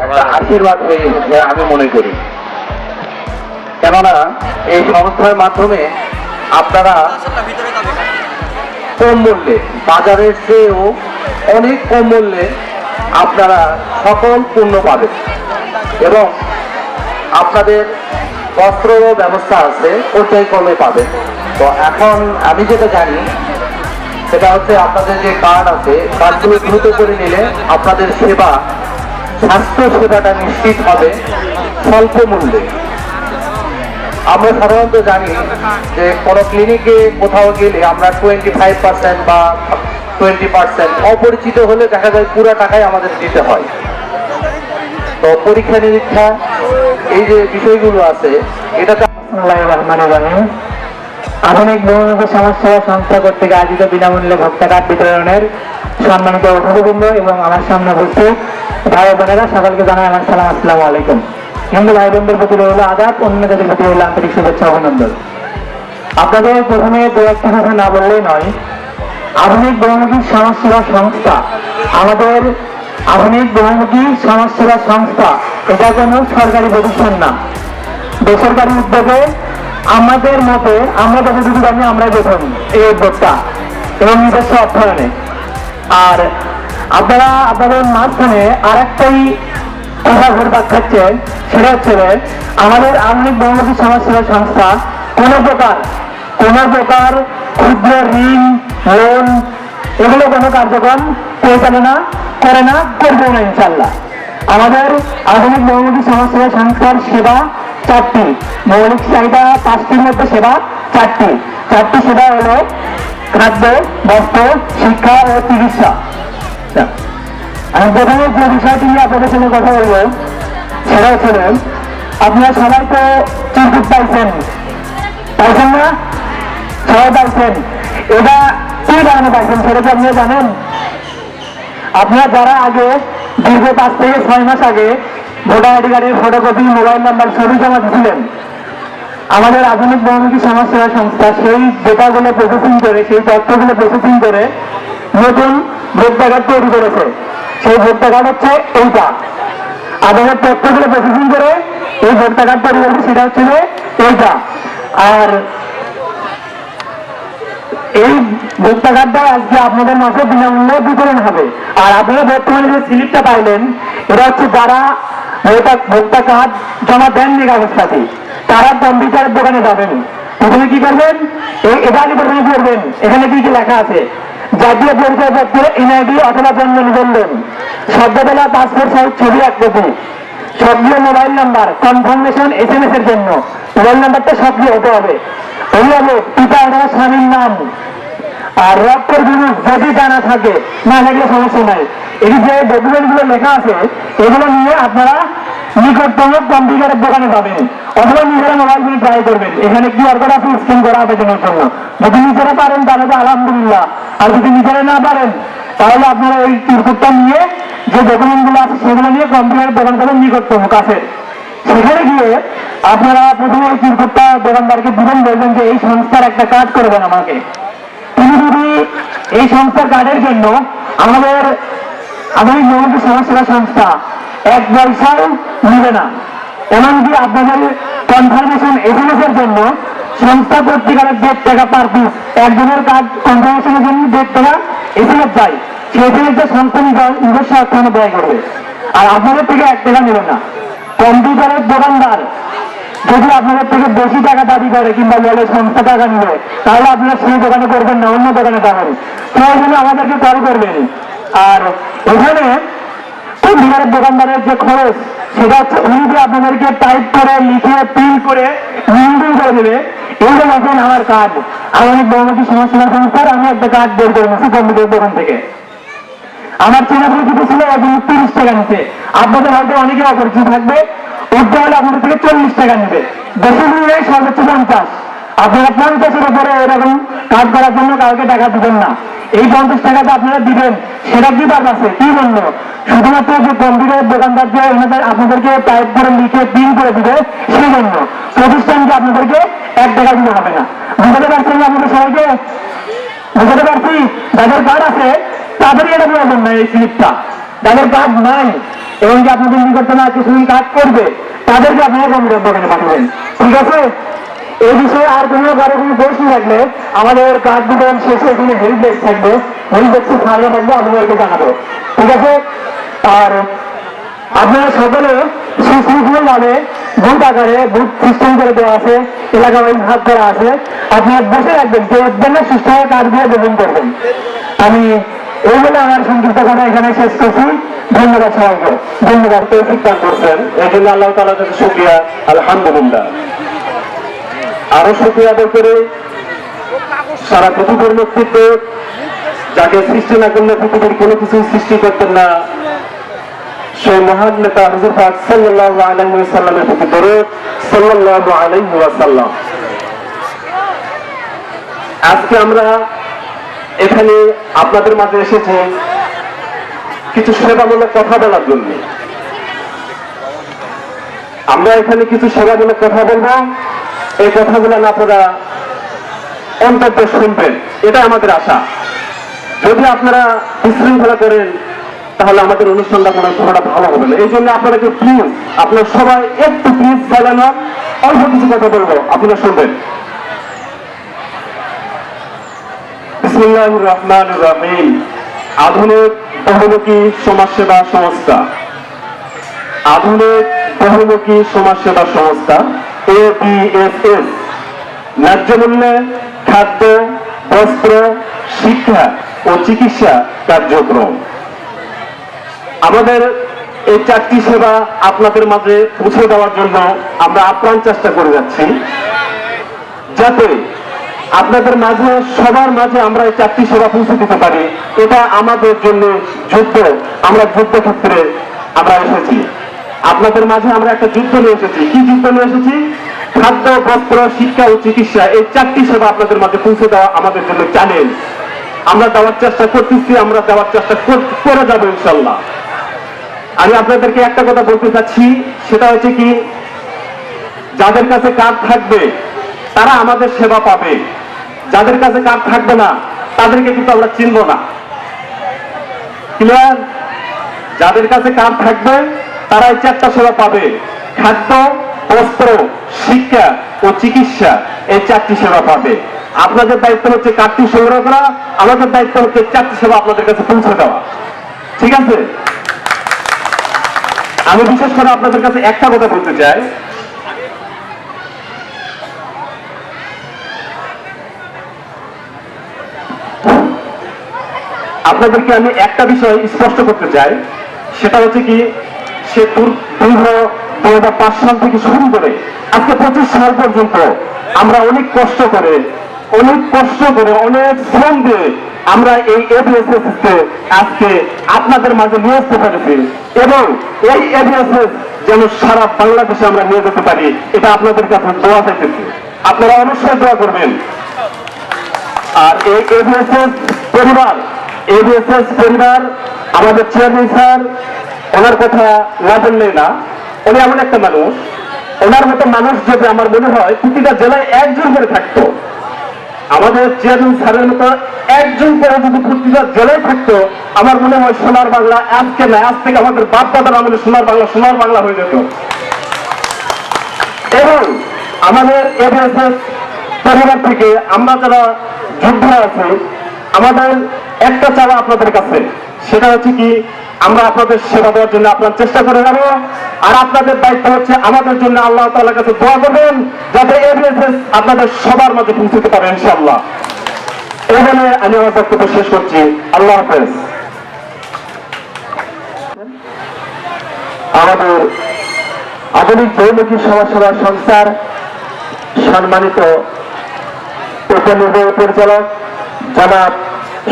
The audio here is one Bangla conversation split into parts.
একটা আশীর্বাদ হয়ে এসেছে আমি মনে করি। কেননা এই সংস্থার মাধ্যমে আপনারা কম মূল্যে, বাজারের চেয়েও অনেক কম মূল্যে আপনারা সকল পণ্য পাবেন এবং আপনাদের বস্ত্রও ব্যবস্থা আছে, পর্যায়ক্রমে পাবেন। তো এখন আমি যেটা জানি সেটা হচ্ছে আপনাদের যে কার্ড আছে, কার্ডগুলো দ্রুত করে নিলে আপনাদের সেবা, স্বাস্থ্য সেবাটা নিশ্চিত হবে স্বল্প মূল্যে। আমরা সাধারণত জানি যে কোনো ক্লিনিকে কোথাও গেলে আমরা 25% বা 20%, অপরিচিত হলে দেখা যায় পুরো টাকাই আমাদের দিতে হয়। তো পরীক্ষা নিরীক্ষা এই যে বিষয়গুলো আছে, এটাতে আধুনিক বহুমুখী সমাজসেবা সংস্থা কর্তৃক আয়োজিত বিনামূল্যে ভোক্তা কার্ড বিতরণের সম্মানিত অতিথিবৃন্দ এবং আমার সামনে উপস্থিত ভাই বোনেরা, সকলকে জানাই আমার সালাম, আসসালামু আলাইকুম। হিন্দু ভাই বোনদের প্রতি রইল আদাব, অন্য জাতির প্রতি রইল আন্তরিক শুভেচ্ছা অভিনন্দন। আপনাদের প্রথমে দু একটা কথা না বললেই নয়। আধুনিক বহুমুখী সমাজসেবা সংস্থা, আমাদের আধুনিক বহুমুখী সমাজসেবা সংস্থা এটা কোনো সরকারি প্রতিষ্ঠান না, বেসরকারি উদ্যোগে আমাদের মতে আমরা যতটুকু জানি আমরাই প্রথম এই উদ্যোগটা এবং নিজস্ব অর্থায়নে। আর আপনারা আপনাদের মাঝখানে আর একটাই কথা ঘুরপাক খাচ্ছেন, সেটা হচ্ছে আমাদের আধুনিক বহুমুখী সমাজসেবা সংস্থা কোনো প্রকার ক্ষুদ্র ঋণ, লোন এগুলো কোনো কার্যক্রম পরিচালনা করে না, করবে না ইনশাল্লাহ। আমাদের আধুনিক বহুমুখী সমাজসেবা সংস্থার সেবা চারটি, মৌলিক চাহিদা পাঁচটির মধ্যে সেবা চারটি সেবা হলো খাদ্য, বস্ত্র, শিক্ষা ও চিকিৎসা। আমি প্রথমে যে বিষয়টি নিয়ে আপনাদের সঙ্গে কথা বলবো সেটা হচ্ছে, আপনারা সবাই তো চিরকুট পাইছেন না? সবাই পাইছেন। এটা কি কারণে পাইছেন সেটা কি আপনারা জানেন? আপনারা যারা আগে দীর্ঘ 5 থেকে 6 মাস আগে ভোটার আইডি কার্ডের ফটোকপি, মোবাইল নাম্বার ছবি জমা দিয়েছিলেন, আমাদের আধুনিক বহুমুখী সমাজসেবা সংস্থা সেই ডেটাগুলো প্রসেসিং করে, সেই তথ্যগুলো প্রসেসিং করে নতুন ভোটার কার্ড তৈরি করেছে। সেই ভোটার কার্ড হচ্ছে এইটা। আমাদের তথ্যগুলো প্রসেসিং করে এই ভোটার কার্ড তৈরি করেছে, সেটা হচ্ছে এইটা। আর এই ভোটার কার্ডটা আজকে আপনাদের মাসে বিনামূল্যে বিতরণ হবে। আর আপনারা বর্তমানে যে স্লিপটা পাইলেন, এটা হচ্ছে যারা ভোটার কার্ড জমা দেননি কাগজটাতে, তারা কম্পিউটারের দোকানে যাবেন। প্রথমে কি করবেন? এটা আগে প্রথমে করবেন। এখানে কি কি লেখা আছে? জাতীয় পরিচয়পত্র, এনআইডি অথবা জন্ম নিবন্ধন, সদ্যবেলা পাসপোর্ট সাইজ ছবি 1 কপি, সক্রিয় মোবাইল নাম্বার, কনফার্মেশন SMS এর জন্য মোবাইল নাম্বারটা সক্রিয় হতে হবে। অভিভাবক, পিতা অথবা স্বামীর নাম, আর রক্তের বিরুদ্ধ যদি জানা থাকে, না থাকলে সমস্যা নাই। এই যে ডকুমেন্ট গুলো লেখা আছে, এগুলো নিয়ে আপনারা নিকটতম কম্পিউটারের দোকানে যাবেন অথবা নিজেরা মোবাইল ফোনে ট্রাই করবেন। এখানে QR কোড আছে, স্ক্যান করা আবেদনের জন্য। যদি নিজেরা পারেন তাহলে তো আলহামদুলিল্লাহ, আর যদি নিজেরা না পারেন তাহলে আপনারা ওই চিরকুটটা নিয়ে, যে ডকুমেন্ট গুলো আছে সেগুলো নিয়ে কম্পিউটারের দোকান যাবেন নিকটতম কাছে। সেখানে গিয়ে আপনারা প্রথমে ওই চিরকুটটা দোকানদারকে দিবেন, বলবেন যে এই সংস্থার একটা কাজ করে দেন আমাকে। তিনি যদি এই সংস্থার কার্ডের জন্য আমাদের আধুনিক বহুমুখী সমাজসেবা সংস্থা 1 পয়সাও নিবে না। এমনকি আপনাদের কনফার্মেশন SMS এর জন্য সংস্থা কর্তৃক 1.5 টাকা পার পিস, একজনের কার্ড কনফার্মেশনের জন্য 1.5 টাকা SMS যায়। সেই জিনিসটা সংস্থা নিজস্ব অর্থায়নে ব্যয় করবে, আর আপনাদের থেকে 1 টাকা নেবে না। কম্পিউটারের দোকানদার যদি আপনাদের থেকে বেশি টাকা দাবি করে কিংবা বলে সংস্থা টাকা নেবে, তাহলে আপনারা সেই দোকানে করবেন না, অন্য দোকানে যাবেন। প্রয়োজনে আমাদেরকে কল করবেন। আর এখানে কম্পিউটারের দোকানদারের যে খরচ, সেটা হচ্ছে উনি যে আপনাদেরকে টাইপ করে, লিখে, প্রিন্ট করে নিয়ন্ত্রণ করে দেবে। এই যে দেখেন আমার কার্ড, আধুনিক বহুমুখী সমাজসেবা সংস্থার আমি একটা কার্ড বের করে নিচ্ছি কম্পিউটার দোকান থেকে। আমার চেনা পরিচিত ছিল, এখন 30 টাকা নিচ্ছে। আপনাদের হয়তো অনেকে অপরিচিত থাকবে, উঠতে হলে আপনাদের থেকে 40 টাকা নেবে। বেশি নিলে সর্বোচ্চ 50। আপনারা 50-এর উপরে এরকম কাজ করার জন্য কাউকে টাকা দিবেন না। এই 50 টাকাটা আপনারা দিবেন, সেটা কি বার আছে? কি জন্য? শুধুমাত্র যে কম্পিউটারের দোকানদার যে আপনাদেরকে টাইপ করে, লিখে, প্রিন্ট করে দিবে, সেই জন্য প্রতিষ্ঠানকে আপনাদেরকে 1 টাকা দিতে হবে না। বুঝতে পারছেন আপনাদের সবাইকে? বুঝতে পারছি? যাদের কার্ড আছে তাদেরই এটা প্রয়োজন নাই এই স্লিপটা। যাদের কার্ড নাই এবং যে আপনাদের নিকটতম কিছুদিন কাজ করবে তাদেরকে আপনারা কর্মকর্তাকে পাঠাবেন, ঠিক আছে? এই বিষয়ে আর কোনো কারো কোনো প্রশ্ন থাকলে আমাদের কাজ বিতরণ শেষে এখানে হেল্প ডেস্ক থাকবে, হেল্প ডেস্কের সামনে থাকবে, আপনাদেরকে জানাবো, ঠিক আছে? আর আপনারা সকলে সুশৃঙ্খলভাবে বুথ আকারে বুথ সিস্টেম করে দেওয়া আছে, এলাকা ওয়াইজ ভাগ করা আছে, আপনারা বসে রাখবেন, কেউ একদম সুস্থভাবে কাজগুলো গ্রহণ করবেন। আমি এই বলে আমার সংক্ষিপ্ত কথা এখানে শেষ করছি। ধন্যবাদ সবাইকে, ধন্যবাদ। তৌফিক দান করছেন এই জন্য আল্লাহ তাআলার কাছে শুকরিয়া, আলহামদুলিল্লাহ। আরো শুকরিয়া আদায় করে সারা পৃথিবীর নেতৃত্ব, যাকে সৃষ্টি না করলে পৃথিবীর কোনো কিছু সৃষ্টি করতেন না, সেই মহান নেতা হুজুর পাক সাল্লাল্লাহু আলাইহি ওয়াসাল্লামের প্রতি দরুদ, সাল্লাল্লাহু আলাইহি ওয়াসাল্লাম। আজকে আমরা এখানে আপনাদের মাঝে এসেছি কিছু সেবামূলক কথা বলার জন্য। আমরা এখানে কিছু সেবামূলক কথা বলবো, এই কথাগুলো আপনারা অন্তত শুনবেন, এটা আমাদের আশা। যদি আপনারা বিশৃঙ্খলা করেন তাহলে আমাদের অনুষ্ঠানটা কোনোটা ভালো হবে না। এই জন্য আপনারা একটু প্লিজ, আপনারা সবাই একটু প্লিজ চালানো, অল্প কিছু কথা বলবো, আপনারা শুনবেন। বিসমিল্লাহির রহমানির রহিম। আধুনিক বহুমুখী সমাজসেবা সংস্থা, আধুনিক বহুমুখী সমাজসেবা সংস্থা ABSS ন্যায্য মূল্যে খাদ্য, বস্ত্র, শিক্ষা ও চিকিৎসা কার্যক্রম। আমাদের এই চারটি সেবা আপনাদের মাঝে পৌঁছে দেওয়ার জন্য আমরা আপ্রাণ চেষ্টা করে যাচ্ছি, যাতে আপনাদের মাঝে, সবার মাঝে আমরা এই চারটি সেবা পৌঁছে দিতে পারি। এটা আমাদের জন্য যুদ্ধ, আমরা যুদ্ধক্ষেত্রে আমরা এসেছি। আপনাদের মাঝে আমরা একটা যুদ্ধ নিয়ে এসেছি। কি যুদ্ধ নিয়ে এসেছি? খাদ্য, বস্ত্র, শিক্ষা ও চিকিৎসা, এই চারটি সেবা আপনাদের মাঝে পৌঁছে দেওয়া আমাদের জন্য চ্যালেঞ্জ। আমরা দেওয়ার চেষ্টা করতেছি, আমরা দেওয়ার চেষ্টা করে যাবো ইনশাল্লাহ। আমি আপনাদেরকে একটা কথা বলতে চাচ্ছি, সেটা হচ্ছে কি, যাদের কাছে কার্ড থাকবে তারা আমাদের সেবা পাবে, যাদের কাছে কার্ড থাকবে না তাদেরকে কিন্তু আমরা চিনব না। ক্লিয়ার? যাদের কাছে কার্ড থাকবে তারা এই চারটা সেবা পাবে, খাদ্য, বস্ত্র, শিক্ষা ও চিকিৎসা, এই চারটি সেবা পাবে। আপনাদের দায়িত্ব হচ্ছে কার্ডটি সংগ্রহ করা, আমাদের দায়িত্ব হচ্ছে চারটি সেবা আপনাদের কাছে পৌঁছে দেওয়া, ঠিক আছে? আমি বিশেষ করে আপনাদের কাছে একটা কথা বলতে চাই, আপনাদেরকে আমি একটা বিষয় স্পষ্ট করতে চাই, সেটা হচ্ছে কি, সে দীর্ঘ 2005 সাল থেকে শুরু করে আজকে 25 সাল পর্যন্ত আমরা অনেক কষ্ট করে অনেক শ্রম দিয়ে আমরা এই ABSS কে আজকে আপনাদের মাঝে নিয়ে আসতে পেরেছি, এবং এই ABSS যেন সারা বাংলাদেশে আমরা নিয়ে যেতে পারি, এটা আপনাদের কাছে দোয়া চাইতেছি। আপনারা অবশ্যই দোয়া করবেন। আর এই ABSS পরিবার, আমাদের চেয়ারম্যান স্যার, ওনার কথা না বললেই না। উনি এমন একটা মানুষ, ওনার মতো মানুষ যদি আমার মনে হয় প্রতিটা জেলায় একজন করে থাকতো, আমাদের চেয়ারম্যান স্যারের মতো একজন করে যদি প্রতিটা জেলায় থাকতো, আমার মনে হয় সোনার বাংলা আজকে না, আজ থেকে আমাদের বাপ দাদার আমলে সোনার বাংলা হয়ে যেত। এবং আমাদের ABSS পরিবার থেকে আমরা যারা যোদ্ধা আছি, আমাদের একটা চাওয়া আপনাদের কাছে, সেটা হচ্ছে কি, আমরা আপনাদের সেবা দেওয়ার জন্য আপনার চেষ্টা করে যাব। আর আপনাদের দায়িত্ব হচ্ছে আমাদের জন্য আল্লাহ তাআলার কাছে দোয়া করবেন, যাতে ABSS আপনাদের সবার মাঝে পৌঁছতে পারে ইনশাআল্লাহ। এই বলে আমি আমার বক্তব্য শেষ করছি। আল্লাহ হাফেজ। আমাদের আধুনিক বহুমুখী সমাজসেবা সংস্থার সম্মানিত উপনির্বাহী পরিচালক জনাব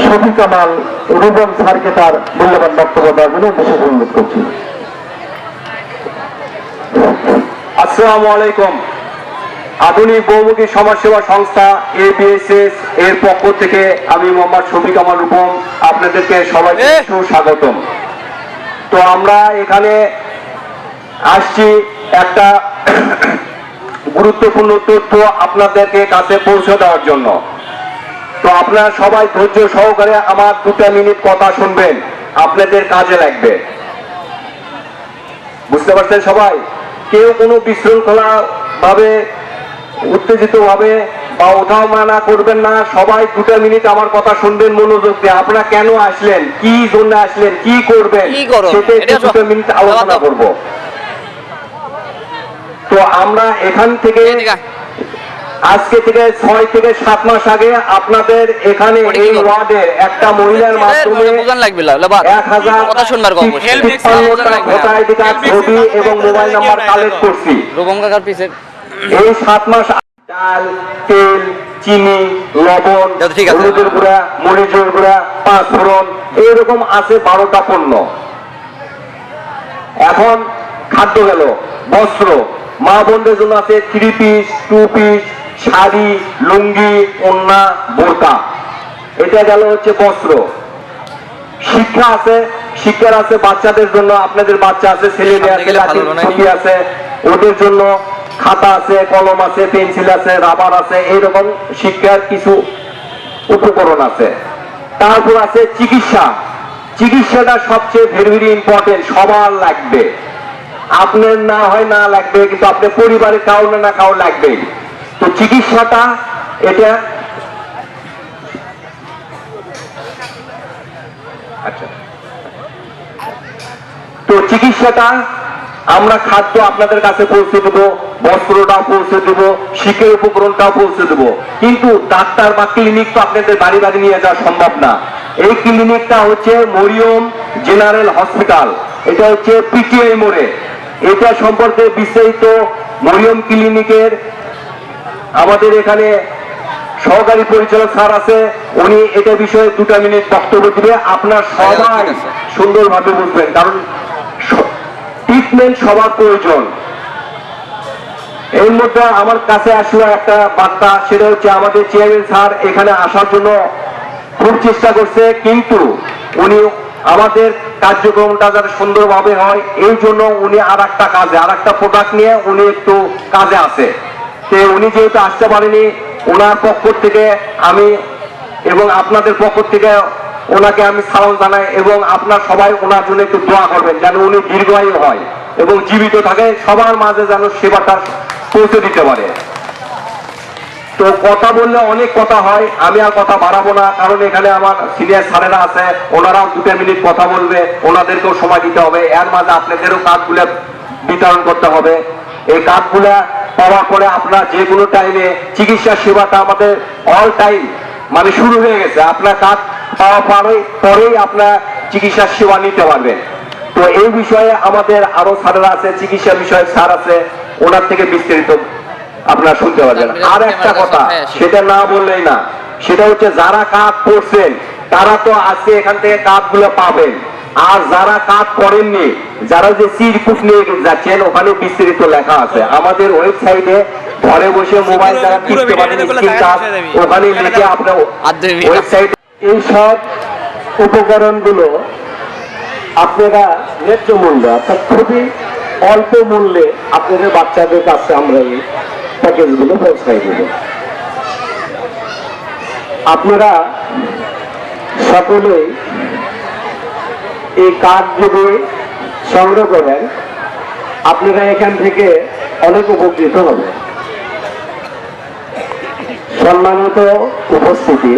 শফিক কামাল রুবন স্যারকে তার মূল্যবান বক্তব্য দেওয়ার জন্য বিশেষ অনুরোধ করছি। আসসালামু আলাইকুম। আধুনিক বহুমুখী সমাজসেবা সংস্থা ABSS এর পক্ষ থেকে আমি মোহাম্মদ শফিক কামাল রূপম আপনাদেরকে সবাইকে সুস্বাগতম। তো আমরা এখানে আসছি একটা গুরুত্বপূর্ণ তথ্য আপনাদেরকে কাছে পৌঁছে দেওয়ার জন্য। তো আপনারা সবাই ধৈর্য সহকারে আমার 2 মিনিট কথা শুনবেন, আপনাদের কাজে লাগবে। বুঝতে পারছেন সবাই? কেউ কোনো বিশৃঙ্খলা ভাবে, উত্তেজিত ভাবে বা ওঠাও মানা করবেন না। সবাই 2 মিনিট আমার কথা শুনবেন মনোযোগ দিয়ে। আপনারা কেন আসলেন, কি জন্য আসলেন, কি করবেন, সেটা একটু 2 মিনিট আলোচনা করব। তো আমরা এখান থেকে আজকে থেকে 6 থেকে 7 মাস আগে আপনাদের এখানে এই ওয়ার্ডের একটা মহিলার মাধ্যমে 1053টা ভোটাধিকার ছবি এবং মোবাইল নাম্বার কালেক্ট করছি। এই 7 মাস ডাল, তেল, চিনি, লবণ, হলুদের গুঁড়া, মরিচের গুঁড়া, পাঁচফোড়ন, এইরকম আছে 12টা পণ্য। এখন খাদ্য গেল, বস্ত্র, মা বোনদের জন্য আছে 3 পিস, 2 পিস, শাড়ি, লুঙ্গি, ওড়না, বোরকা। এটা গেল হচ্ছে বস্ত্র। শিক্ষা আছে, শিক্ষার আছে বাচ্চাদের জন্য, আপনাদের বাচ্চা আছে, ছেলে মেয়ে আছে, ছবি আছে, ওদের জন্য খাতা আছে, কলম আছে, পেন্সিল আছে, রাবার আছে, এইরকম শিক্ষার কিছু উপকরণ আছে। তারপর আছে চিকিৎসা। চিকিৎসাটা সবচেয়ে ভেরি ভেরি ইম্পর্টেন্ট, সবার লাগবে। আপনার না হয় না লাগবে, কিন্তু আপনার পরিবারে কাউ না কাউ লাগবেই। তো চিকিৎসাটা এটা আচ্ছা, তো চিকিৎসাটা আমরা খাদ্য আপনাদের কাছে পৌঁছে দেবো, বস্ত্রটাও পৌঁছে দেবো, শিক্ষার উপকরণটাও পৌঁছে দেবো। কিন্তু ডাক্তার বা ক্লিনিক তো আপনাদের বাড়ি বাড়ি নিয়ে যাওয়া সম্ভব না। এই ক্লিনিকটা হচ্ছে মরিয়ম জেনারেল হসপিটাল, এটা হচ্ছে পিটিআই মোড়ে। এটা সম্পর্কে বিস্তারিত মরিয়ম ক্লিনিকের আমাদের এখানে সহকারী পরিচালক স্যার আছে, উনি এটা বিষয়ে 2 মিনিট বক্তব্য দিবে। আপনার সবাই সুন্দরভাবে বুঝবেন, কারণ ট্রিটমেন্ট সবার প্রয়োজন। এর মধ্যে আমার কাছে আসলো একটা বার্তা, সেটা হচ্ছে আমাদের চেয়ারম্যান স্যার এখানে আসার জন্য খুব চেষ্টা করছে, কিন্তু উনি আমাদের কার্যক্রমটা যাতে সুন্দরভাবে হয় এই জন্য উনি আর একটা প্রোডাক্ট নিয়ে উনি একটু কাজে আছে। তো উনি যেহেতু আসতে পারেনি, ওনার পক্ষ থেকে আমি এবং আপনাদের পক্ষ থেকে ওনাকে আমি সালাম জানাই, এবং আপনার সবাই ওনার জন্য একটু দোয়া করবেন যেন উনি দীর্ঘায়ু হয় এবং জীবিত থাকে, সবার মাঝে যেন সেবাটা পৌঁছে দিতে পারে। তো কথা বললে অনেক কথা হয়, আমি আর কথা বাড়াবো না, কারণ এখানে আমার সিনিয়র স্যারেরা আছে, ওনারাও 2 মিনিট কথা বলবে, ওনাদেরকেও সময় দিতে হবে। এর মাঝে আপনাদেরও কার্ডগুলো বিতরণ করতে হবে। এই কার্ডগুলা পাওয়ার পরে আপনার যে কোনো টাইমে চিকিৎসা সেবাটা আমাদের অল টাইম মানে শুরু হয়ে গেছে। আপনার কার্ড পাওয়া পরেই আপনার চিকিৎসা সেবা নিতে পারবেন। তো এই বিষয়ে আমাদের আরো স্যারেরা আছে, চিকিৎসা বিষয়ক স্যার আছে, ওনার থেকে বিস্তারিত আপনারা শুনতে পারবেন। আর একটা কথা, সেটা না বললেই না, সেটা হচ্ছে যারা কার্ড করছেন তারা তো আজকে এখান থেকে কার্ডগুলো পাবেন। আর যারা কাজ করেননি, যারা যে সিরিপুট নিয়ে যাচ্ছেন, ওখানে বিস্তারিত লেখা আছে আমাদের ওয়েবসাইটে। ঘরে বসে মোবাইল দ্বারা কিনতে পারেন, ওখানে লিখে আপনার ওয়েবসাইট। এই সব উপকরণগুলো আপনারা ন্যায্য মূল্যে, অর্থাৎ খুবই অল্প মূল্যে আপনাদের বাচ্চাদের কাছে আমরা এই প্যাকেজগুলো পৌঁছাই দেব। আপনারা সকলেই এই কার্ড যদি সংগ্রহ করেন, আপনারা এখান থেকে অনেক উপকৃত হবে। সম্মানিত উপস্থিতি,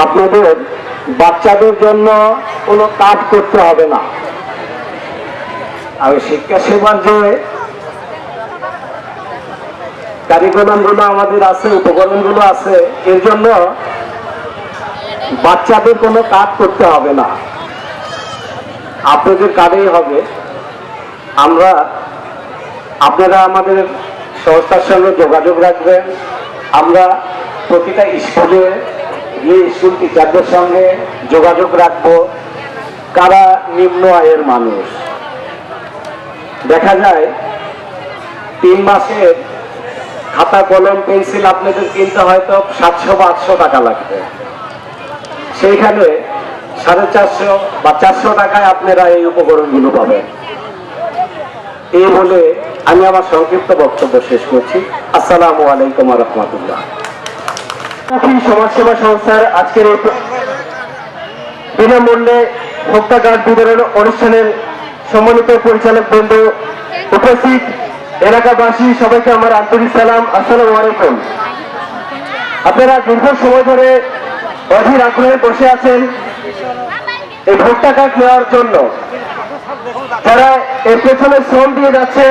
আপনাদের বাচ্চাদের জন্য কোনো কাজ করতে হবে না। আর শিক্ষা সেবার যে কারিকুলামগুলো আমাদের আছে, উপকরণগুলো আছে, এর জন্য বাচ্চাদের কোনো কাজ করতে হবে না, আপনাদের কাজেই হবে। আপনারা আমাদের সংস্থার সঙ্গে যোগাযোগ রাখবেন। আমরা প্রতিটা স্কুলে গিয়ে স্কুল টিচারদের সঙ্গে যোগাযোগ রাখবো, কারা নিম্ন আয়ের মানুষ। দেখা যায় 3 মাসের খাতা কলম পেন্সিল আপনাদের কিনতে হয়তো 700 বা 800 টাকা লাগবে, সেইখানে 450 বা 400 টাকায় আপনারা এই উপকরণগুলো পাবেন। এই বলে আমি আমার সংক্ষিপ্ত বক্তব্য শেষ করছি। আসসালামু আলাইকুম ওয়া রাহমাতুল্লাহ। সমাজসেবা সংস্থার আজকের এই বিনামূল্যে ভোক্তা কার্ড বিতরণ অনুষ্ঠানের সম্মানিত পরিচালক বৃন্দ, উপস্থিত এলাকাবাসী, সবাইকে আমার আন্তরিক সালাম, আসসালামু আলাইকুম। আপনারা দীর্ঘ সময় ধরে অধীর আগ্রহে বসে আছেন এই ভোক্তা কার্ড নেওয়ার জন্য। যারা এর পেছনে শ্রম দিয়ে যাচ্ছে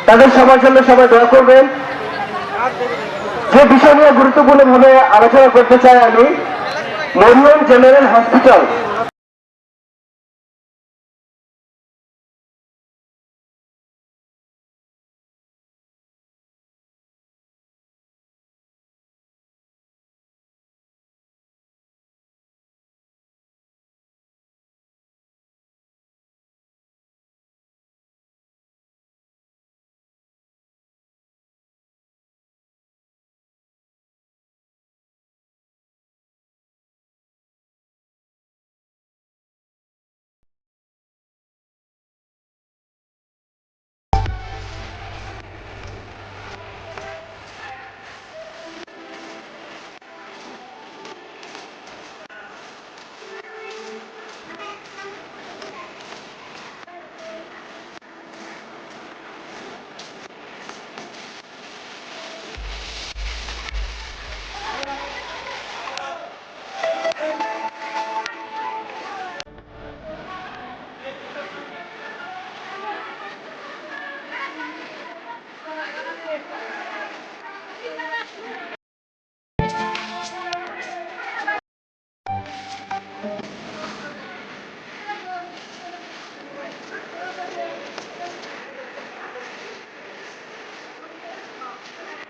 তাদের সবার জন্য সবাই দোয়া করবেন। যে বিষয় নিয়ে গুরুত্বপূর্ণ ভাবে আলোচনা করতে চাই আমি, মরিয়ম জেনারেল হসপিটাল